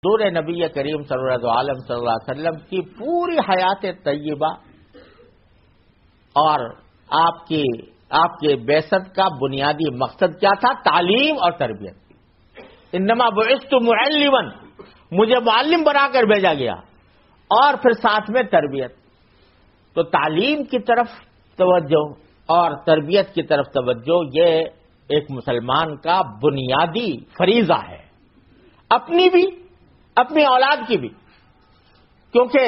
حضور نبی کریم صلی اللہ علیہ وسلم کی پوری حیات طیبہ اور آپ کے بعثت کا بنیادی مقصد کیا تھا؟ تعلیم اور تربیت۔ انما بعثت معلما، مجھے معلم بنا کر بھیجا گیا، اور پھر ساتھ میں تربیت۔ تو تعلیم کی طرف توجہ اور تربیت کی طرف توجہ یہ ایک مسلمان کا بنیادی فریضہ ہے، اپنی بھی اپنی اولاد کی بھی، کیونکہ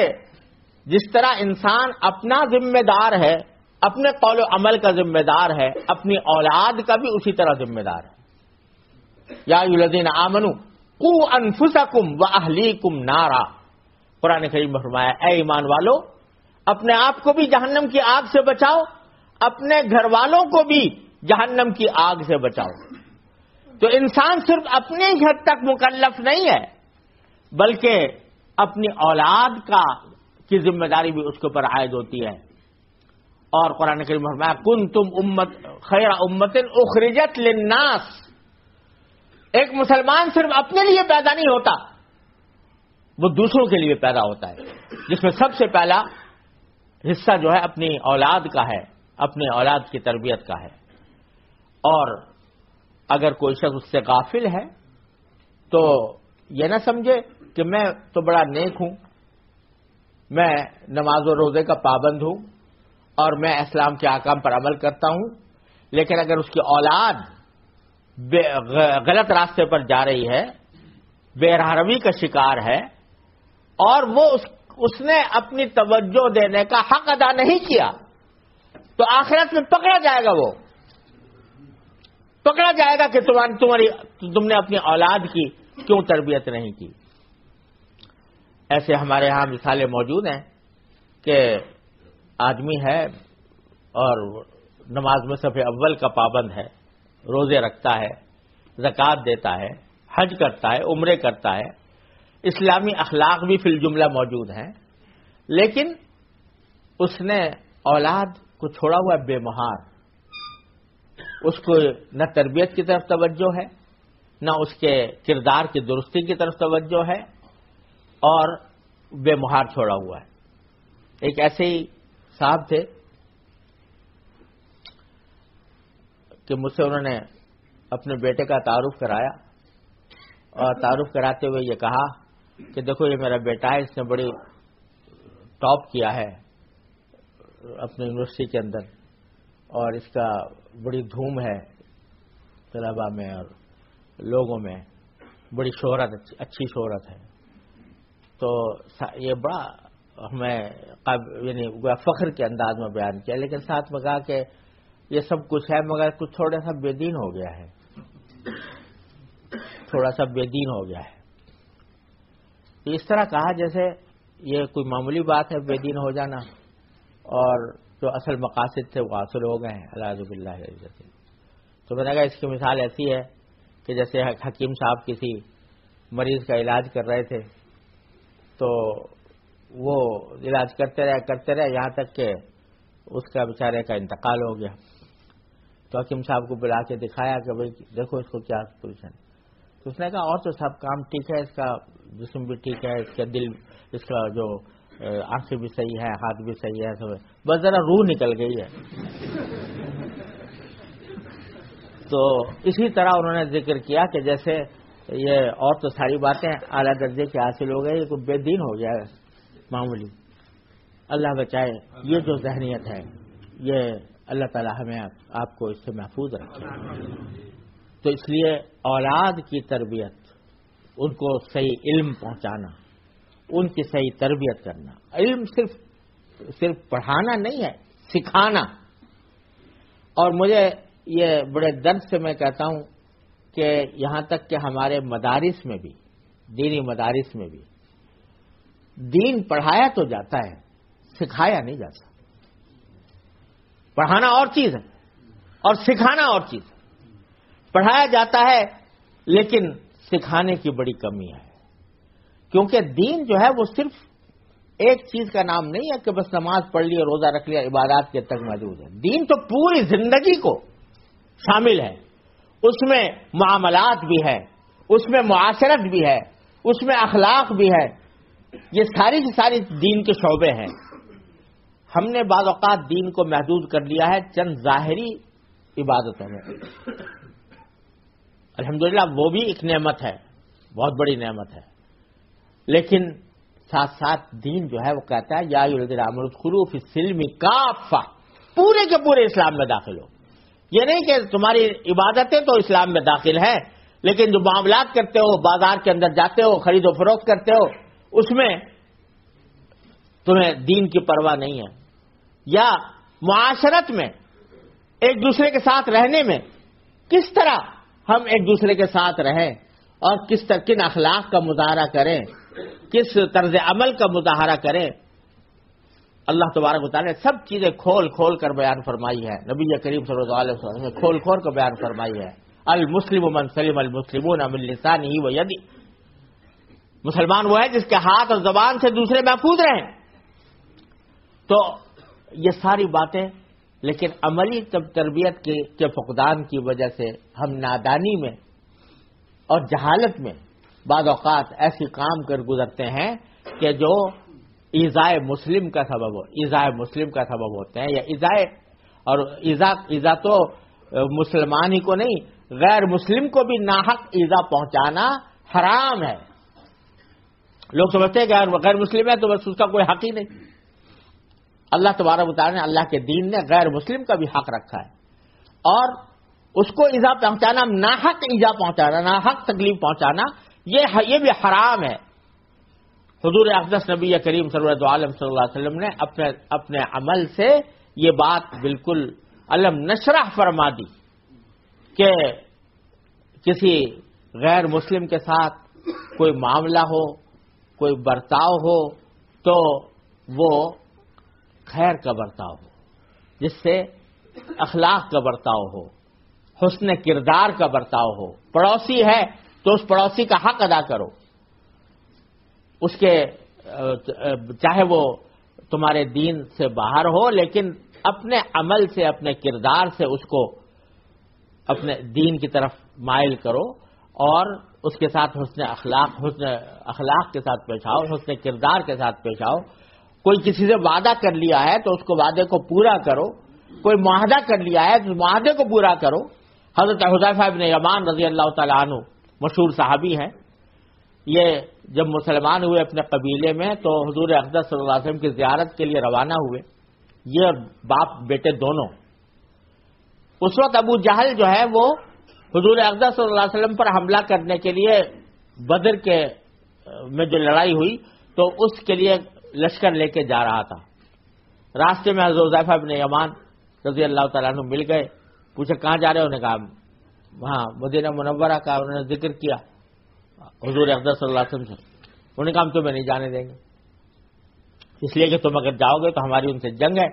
جس طرح انسان اپنا ذمہ دار ہے، اپنے قول و عمل کا ذمہ دار ہے، اپنی اولاد کا بھی اسی طرح ذمہ دار ہے۔ یا ایھا الذین آمنوا قوا انفسکم واہلیکم نارا، قرآن کریم میں فرمایا اے ایمان والو، اپنے آپ کو بھی جہنم کی آگ سے بچاؤ، اپنے گھر والوں کو بھی جہنم کی آگ سے بچاؤ۔ تو انسان صرف اپنے ہی حد تک مکلف نہیں ہے، بلکہ اپنی اولاد کی ذمہ داری بھی اس کے اوپر عائد ہوتی ہے۔ اور قرآن کریم میں فرمایا کنتم خیر امت اخرجت للناس، ایک مسلمان صرف اپنے لیے پیدا نہیں ہوتا، وہ دوسروں کے لیے پیدا ہوتا ہے، جس میں سب سے پہلا حصہ جو ہے اپنی اولاد کا ہے، اپنی اولاد کی تربیت کا ہے۔ اور اگر کوئی شخص اس سے غافل ہے تو یہ نہ سمجھے کہ میں تو بڑا نیک ہوں، میں نماز و روزے کا پابند ہوں اور میں اسلام کے احکام پر عمل کرتا ہوں، لیکن اگر اس کی اولاد غلط راستے پر جا رہی ہے، بے راہروی کا شکار ہے، اور وہ اس نے اپنی توجہ دینے کا حق ادا نہیں کیا، تو آخرت میں پکڑا جائے گا، وہ پکڑا جائے گا کہ تم نے اپنی اولاد کی کیوں تربیت نہیں کی۔ ایسے ہمارے ہاں مثالیں موجود ہیں کہ آدمی ہے اور نماز میں صف اول کا پابند ہے، روزے رکھتا ہے، زکوٰۃ دیتا ہے، حج کرتا ہے، عمرے کرتا ہے، اسلامی اخلاق بھی فی الجملہ موجود ہیں، لیکن اس نے اولاد کو چھوڑا ہوا بے مہار، اس کو نہ تربیت کی طرف توجہ ہے، نہ اس کے کردار کی درستی کی طرف توجہ ہے، اور بے مہار چھوڑا ہوا ہے۔ ایک ایسے ہی صاحب تھے کہ مجھ سے انہوں نے اپنے بیٹے کا تعارف کرایا، اور تعارف کراتے ہوئے یہ کہا کہ دیکھو یہ میرا بیٹا ہے، اس نے بڑی ٹاپ کیا ہے اپنے یونیورسٹی کے اندر، اور اس کا بڑی دھوم ہے طلباء میں اور لوگوں میں، بڑی شہرت، اچھی شہرت ہے۔ تو یہ بڑا ہمیں یعنی فخر کے انداز میں بیان کیا، لیکن ساتھ میں کہا کہ یہ سب کچھ ہے مگر کچھ تھوڑا سا بے دین ہو گیا ہے، تھوڑا سا بے دین ہو گیا ہے۔ اس طرح کہا جیسے یہ کوئی معمولی بات ہے بے دین ہو جانا، اور جو اصل مقاصد تھے وہ حاصل ہو گئے ہیں، اعوذ باللہ من ذالک۔ تو میں نے کہا اس کی مثال ایسی ہے کہ جیسے حکیم صاحب کسی مریض کا علاج کر رہے تھے، تو وہ علاج کرتے رہے یہاں تک کہ اس کا بیچارے کا انتقال ہو گیا۔ تو حکیم صاحب کو بلا کے دکھایا کہ بھئی دیکھو اس کو کیا پوزیشن، تو اس نے کہا اور تو سب کام ٹھیک ہے، اس کا جسم بھی ٹھیک ہے، اس کا دل، اس کا جو آنکھیں بھی صحیح ہے، ہاتھ بھی صحیح ہے، سب، بس ذرا روح نکل گئی ہے۔ تو اسی طرح انہوں نے ذکر کیا کہ جیسے یہ اور تو ساری باتیں اعلیٰ درجے کی حاصل ہو گئی، یہ کوئی بے دین ہو گیا ہے معمولی۔ اللہ بچائے، یہ جو ذہنیت ہے یہ اللہ تعالی ہمیں آپ کو اس سے محفوظ رکھے۔ تو اس لیے اولاد کی تربیت، ان کو صحیح علم پہنچانا، ان کی صحیح تربیت کرنا، علم صرف پڑھانا نہیں ہے، سکھانا۔ اور مجھے یہ بڑے درد سے میں کہتا ہوں کہ یہاں تک کہ ہمارے مدارس میں بھی، دینی مدارس میں بھی دین پڑھایا تو جاتا ہے، سکھایا نہیں جاتا۔ پڑھانا اور چیز ہے اور سکھانا اور چیز ہے۔ پڑھایا جاتا ہے لیکن سکھانے کی بڑی کمی ہے، کیونکہ دین جو ہے وہ صرف ایک چیز کا نام نہیں ہے کہ بس نماز پڑھ لی اور روزہ رکھ لیا، عبادات کے تک موجود ہے۔ دین تو پوری زندگی کو شامل ہے، اس میں معاملات بھی ہے، اس میں معاشرت بھی ہے، اس میں اخلاق بھی ہے. یہ ساری کی ساری دین کے شعبے ہیں. ہم نے بعض اوقات دین کو محدود کر لیا ہے چند ظاہری عبادتوں میں. الحمدللہ وہ بھی ایک نعمت ہے، بہت بڑی نعمت ہے، لیکن ساتھ ساتھ دین جو ہے وہ کہتا ہے یا ایھا الذین آمنوا ادخلوا فی السلم کافہ، پورے کے پورے اسلام میں داخل ہو. یہ نہیں کہ تمہاری عبادتیں تو اسلام میں داخل ہیں، لیکن جو معاملات کرتے ہو، بازار کے اندر جاتے ہو، خرید و فروخت کرتے ہو، اس میں تمہیں دین کی پرواہ نہیں ہے. یا معاشرت میں ایک دوسرے کے ساتھ رہنے میں کس طرح ہم ایک دوسرے کے ساتھ رہیں اور کن اخلاق کا مظاہرہ کریں، کس طرز عمل کا مظاہرہ کریں، اللہ تبارک و تعالیٰ نے سب چیزیں کھول کھول کر بیان فرمائی ہے. نبی کریم صلی اللہ علیہ وسلم نے کھول کھول کر بیان فرمائی ہے. المسلم من سلم المسلمون من لسانہ و یدہ، مسلمان وہ ہے جس کے ہاتھ اور زبان سے دوسرے محفوظ رہیں. تو یہ ساری باتیں، لیکن عملی تربیت کے فقدان کی وجہ سے ہم نادانی میں اور جہالت میں بعض اوقات ایسی کام کر گزرتے ہیں کہ جو ایذائے مسلم کا سبب ہوتے ہیں. یا ایذا تو مسلمان ہی کو نہیں، غیر مسلم کو بھی ناحق ایذا پہنچانا حرام ہے. لوگ سمجھتے ہیں کہ غیر مسلم ہے تو بس اس کا کوئی حق ہی نہیں. اللہ تبارک و تعالیٰ نے، اللہ کے دین نے غیر مسلم کا بھی حق رکھا ہے، اور اس کو ایذا پہنچانا، ناحق ایذا پہنچانا، ناحق تکلیف پہنچانا، یہ بھی حرام ہے. حضور اقدس نبی کریم صلی اللہ علیہ وسلم نے اپنے عمل سے یہ بات بالکل علم نشرح فرما دی کہ کسی غیر مسلم کے ساتھ کوئی معاملہ ہو، کوئی برتاؤ ہو تو وہ خیر کا برتاؤ ہو، جس سے اخلاق کا برتاؤ ہو، حسن کردار کا برتاؤ ہو. پڑوسی ہے تو اس پڑوسی کا حق ادا کرو، اس کے چاہے وہ تمہارے دین سے باہر ہو، لیکن اپنے عمل سے، اپنے کردار سے اس کو اپنے دین کی طرف مائل کرو، اور اس کے ساتھ حسن اخلاق کے ساتھ پیش آؤ، حسن کردار کے ساتھ پیش آؤ. کوئی کسی سے وعدہ کر لیا ہے تو اس کو وعدے کو پورا کرو، کوئی معاہدہ کر لیا ہے تو معاہدے کو پورا کرو. حضرت حذیفہ بن یمان رضی اللہ تعالیٰ عنہ مشہور صحابی ہیں. یہ جب مسلمان ہوئے اپنے قبیلے میں تو حضور اقدس صلی اللہ علیہ وسلم کی زیارت کے لیے روانہ ہوئے، یہ باپ بیٹے دونوں. اس وقت ابو جہل جو ہے وہ حضور اقدس صلی اللہ علیہ وسلم پر حملہ کرنے کے لیے بدر میں جو لڑائی ہوئی تو اس کے لیے لشکر لے کے جا رہا تھا. راستے میں حضرت حذیفہ بن یمان رضی اللہ تعالیٰ عنہ مل گئے، پوچھے کہاں جا رہے ہو؟ انہوں نے کہا وہاں مدینہ منورہ کا. انہوں نے ذکر کیا حضور اقدس صلی اللہ علیہ وسلم سے. انہوں نے کہا ہم تمہیں نہیں جانے دیں گے، اس لیے کہ تم اگر جاؤ گے تو ہماری ان سے جنگ ہے،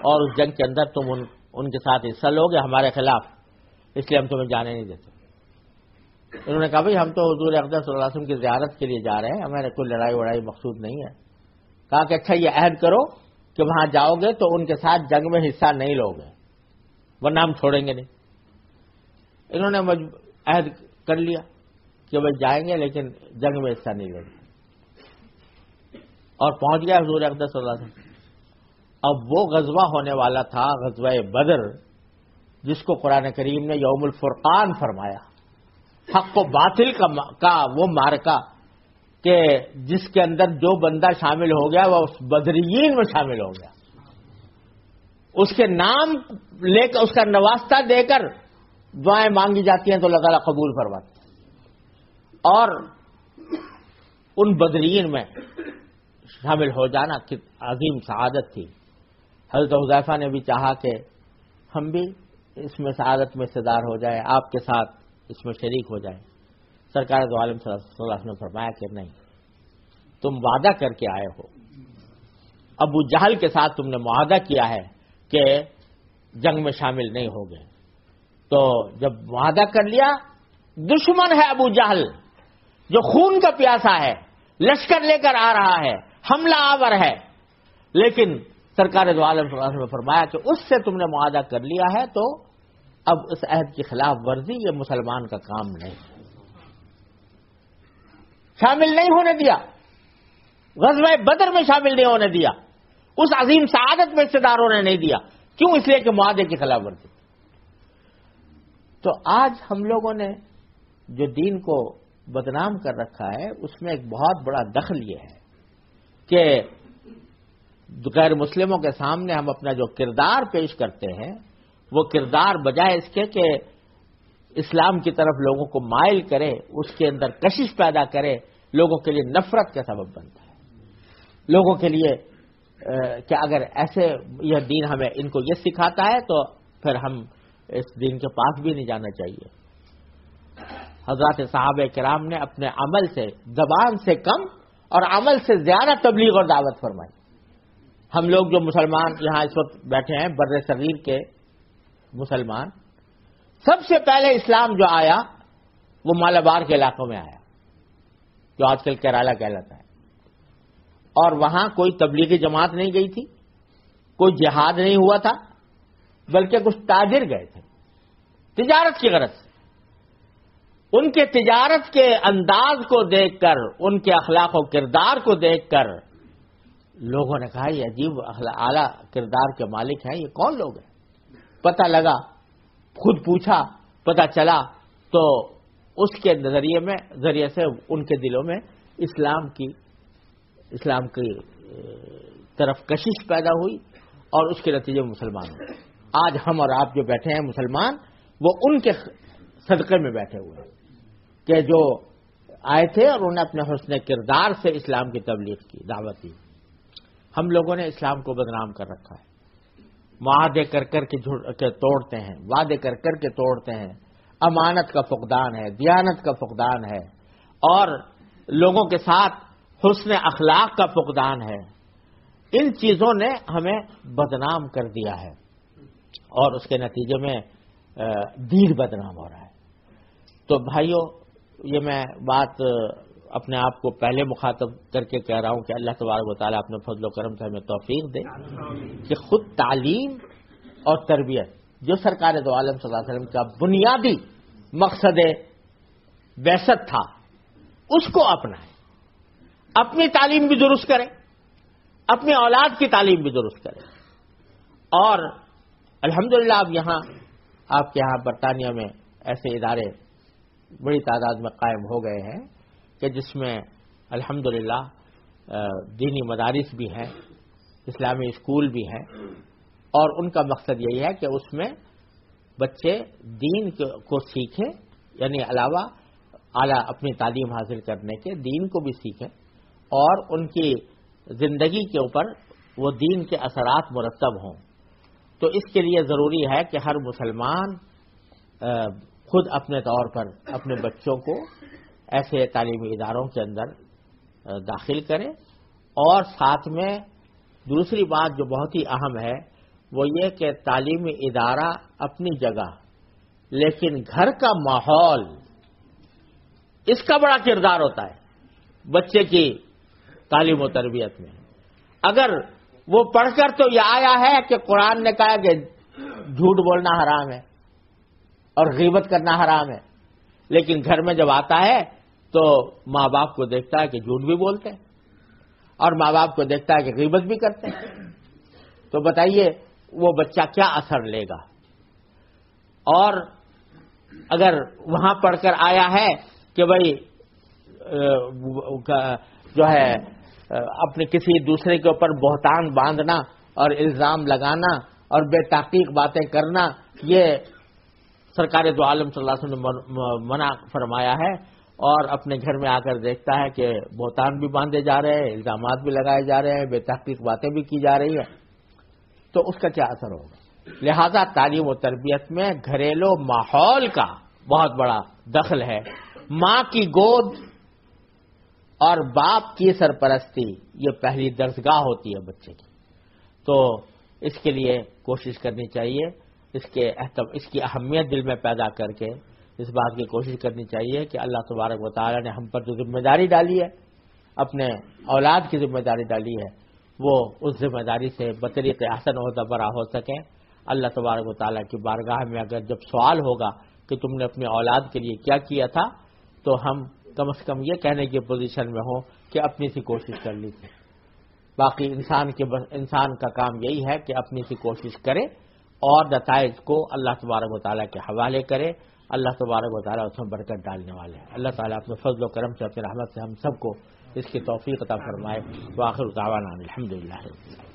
اور اس جنگ کے اندر تم ان کے ساتھ حصہ لو گے ہمارے خلاف، اس لیے ہم تمہیں جانے نہیں دیتے. انہوں نے کہا بھائی ہم تو حضور اقدس صلی اللہ علیہ وسلم کی زیارت کے لیے جا رہے ہیں، ہمارے کوئی لڑائی وڑائی مقصود نہیں ہے. کہا کہ اچھا یہ عہد کرو کہ وہاں جاؤ گے تو ان کے ساتھ جنگ میں حصہ نہیں لو گے، ورنہ ہم چھوڑیں گے نہیں. انہوں نے عہد کر لیا کہ بھائی جائیں گے لیکن جنگ میں حصہ نہیں لیں گے، اور پہنچ گیا حضور اقدس صلی اللہ علیہ وسلم. اب وہ غزوہ ہونے والا تھا غزوہ بدر، جس کو قرآن کریم نے یوم الفرقان فرمایا، حق و باطل کا وہ معرکہ کہ جس کے اندر جو بندہ شامل ہو گیا وہ اس بدریین میں شامل ہو گیا. اس کے نام لے کر، اس کا نواسطہ دے کر دعائیں مانگی جاتی ہیں تو اللہ تعالیٰ قبول فرماتے ہیں. اور ان بدریین میں شامل ہو جانا عظیم سعادت تھی. حضرت حذیفہ نے بھی چاہا کہ ہم بھی اس میں سعادت میں حصہ دار ہو جائیں، آپ کے ساتھ اس میں شریک ہو جائیں. سرکار دو عالم صلی اللہ علیہ وسلم نے فرمایا کہ نہیں، تم وعدہ کر کے آئے ہو، ابو جہل کے ساتھ تم نے معاہدہ کیا ہے کہ جنگ میں شامل نہیں ہوگے. تو جب معاہدہ کر لیا، دشمن ہے ابو جہل جو خون کا پیاسا ہے، لشکر لے کر آ رہا ہے، حملہ آور ہے، لیکن سرکار دو عالم صلی اللہ علیہ وسلم نے فرمایا کہ اس سے تم نے معاہدہ کر لیا ہے تو اب اس عہد کی خلاف ورزی یہ مسلمان کا کام نہیں. شامل نہیں ہونے دیا، غزوہ بدر میں شامل نہیں ہونے دیا، اس عظیم سعادت میں حصہ دار ہونے نہیں دیا. کیوں؟ اس لیے کہ معاہدے کی خلاف ورزی. تو آج ہم لوگوں نے جو دین کو بدنام کر رکھا ہے اس میں ایک بہت بڑا دخل یہ ہے کہ غیر مسلموں کے سامنے ہم اپنا جو کردار پیش کرتے ہیں وہ کردار بجائے اس کے کہ اسلام کی طرف لوگوں کو مائل کرے، اس کے اندر کشش پیدا کرے، لوگوں کے لیے نفرت کا سبب بنتا ہے. لوگوں کے لیے کہ اگر ایسے یہ دین ہمیں ان کو یہ سکھاتا ہے تو پھر ہم اس دین کے پاس بھی نہیں جانا چاہیے. حضرات صحابہ کرام نے اپنے عمل سے، زبان سے کم اور عمل سے زیادہ تبلیغ اور دعوت فرمائی. ہم لوگ جو مسلمان یہاں اس وقت بیٹھے ہیں، بر صغیر کے مسلمان، سب سے پہلے اسلام جو آیا وہ مالابار کے علاقوں میں آیا جو آج کل کیرالہ کہلاتا ہے. اور وہاں کوئی تبلیغی جماعت نہیں گئی تھی، کوئی جہاد نہیں ہوا تھا، بلکہ کچھ تاجر گئے تھے تجارت کی غرض سے. ان کے تجارت کے انداز کو دیکھ کر، ان کے اخلاق و کردار کو دیکھ کر لوگوں نے کہا یہ عجیب اعلیٰ کردار کے مالک ہیں، یہ کون لوگ ہیں؟ پتہ لگا، خود پوچھا، پتہ چلا، تو اس کے ذریعے سے ان کے دلوں میں اسلام کی طرف کشش پیدا ہوئی اور اس کے نتیجے میں مسلمان ہوئے. آج ہم اور آپ جو بیٹھے ہیں مسلمان، وہ ان کے صدقے میں بیٹھے ہوئے ہیں کہ جو آئے تھے اور انہوں نے اپنے حسن کردار سے اسلام کی تبلیغ کی، دعوت دی. ہم لوگوں نے اسلام کو بدنام کر رکھا ہے. معاہدے کر کر کے توڑتے ہیں، وعدے کر کر کے توڑتے ہیں، امانت کا فقدان ہے، دیانت کا فقدان ہے، اور لوگوں کے ساتھ حسن اخلاق کا فقدان ہے. ان چیزوں نے ہمیں بدنام کر دیا ہے اور اس کے نتیجے میں دین بدنام ہو رہا ہے. تو بھائیو، یہ میں بات اپنے آپ کو پہلے مخاطب کر کے کہہ رہا ہوں کہ اللہ تبارک و تعالیٰ اپنے فضل و کرم سے ہمیں توفیق دے کہ خود تعلیم اور تربیت جو سرکار دو عالم صلی اللہ علیہ وسلم کا بنیادی مقصد بعثت تھا اس کو اپنائیں. اپنی تعلیم بھی درست کریں، اپنی اولاد کی تعلیم بھی درست کریں. اور الحمدللہ اب یہاں آپ کے یہاں برطانیہ میں ایسے ادارے بڑی تعداد میں قائم ہو گئے ہیں کہ جس میں الحمدللہ دینی مدارس بھی ہیں، اسلامی اسکول بھی ہیں، اور ان کا مقصد یہی ہے کہ اس میں بچے دین کو سیکھیں، یعنی علاوہ اعلیٰ اپنی تعلیم حاصل کرنے کے دین کو بھی سیکھیں اور ان کی زندگی کے اوپر وہ دین کے اثرات مرتب ہوں. تو اس کے لیے ضروری ہے کہ ہر مسلمان خود اپنے طور پر اپنے بچوں کو ایسے تعلیمی اداروں کے اندر داخل کرے. اور ساتھ میں دوسری بات جو بہت ہی اہم ہے وہ یہ کہ تعلیمی ادارہ اپنی جگہ، لیکن گھر کا ماحول اس کا بڑا کردار ہوتا ہے بچے کی تعلیم و تربیت میں. اگر وہ پڑھ کر تو یہ آیا ہے کہ قرآن نے کہا کہ جھوٹ بولنا حرام ہے اور غیبت کرنا حرام ہے، لیکن گھر میں جب آتا ہے تو ماں باپ کو دیکھتا ہے کہ جھوٹ بھی بولتے ہیں اور ماں باپ کو دیکھتا ہے کہ غیبت بھی کرتے ہیں، تو بتائیے وہ بچہ کیا اثر لے گا. اور اگر وہاں پڑھ کر آیا ہے کہ بھائی جو ہے اپنے کسی دوسرے کے اوپر بہتان باندھنا اور الزام لگانا اور بے تحقیق باتیں کرنا، یہ سرکار دو عالم صلی اللہ علیہ وسلم نے منع فرمایا ہے، اور اپنے گھر میں آ کر دیکھتا ہے کہ بہتان بھی باندھے جا رہے ہیں، الزامات بھی لگائے جا رہے ہیں، بے تحقیق باتیں بھی کی جا رہی ہیں، تو اس کا کیا اثر ہوگا. لہذا تعلیم و تربیت میں گھریلو ماحول کا بہت بڑا دخل ہے. ماں کی گود اور باپ کی سرپرستی یہ پہلی درسگاہ ہوتی ہے بچے کی. تو اس کے لیے کوشش کرنی چاہیے، اس کی اہمیت دل میں پیدا کر کے اس بات کی کوشش کرنی چاہیے کہ اللہ تبارک و تعالی نے ہم پر جو ذمہ داری ڈالی ہے، اپنے اولاد کی ذمہ داری ڈالی ہے، وہ اس ذمہ داری سے بطریق احسن عہدہ برا ہو سکیں. اللہ تبارک و تعالیٰ کی بارگاہ میں اگر جب سوال ہوگا کہ تم نے اپنی اولاد کے لیے کیا کیا تھا، تو ہم کم از کم یہ کہنے کی پوزیشن میں ہوں کہ اپنی سی کوشش کر لی تھی. باقی انسان کا کام یہی ہے کہ اپنی سی کوشش کرے اور نتائج کو اللہ تبارک و تعالیٰ کے حوالے کرے. اللہ تبارک و تعالیٰ اس میں برکت ڈالنے والے ہیں. اللہ تعالیٰ اپنے فضل و کرم سے اپنی رحمت سے ہم سب کو اس کی توفیق عطا فرمائے. وآخر دعوانا الحمدللہ.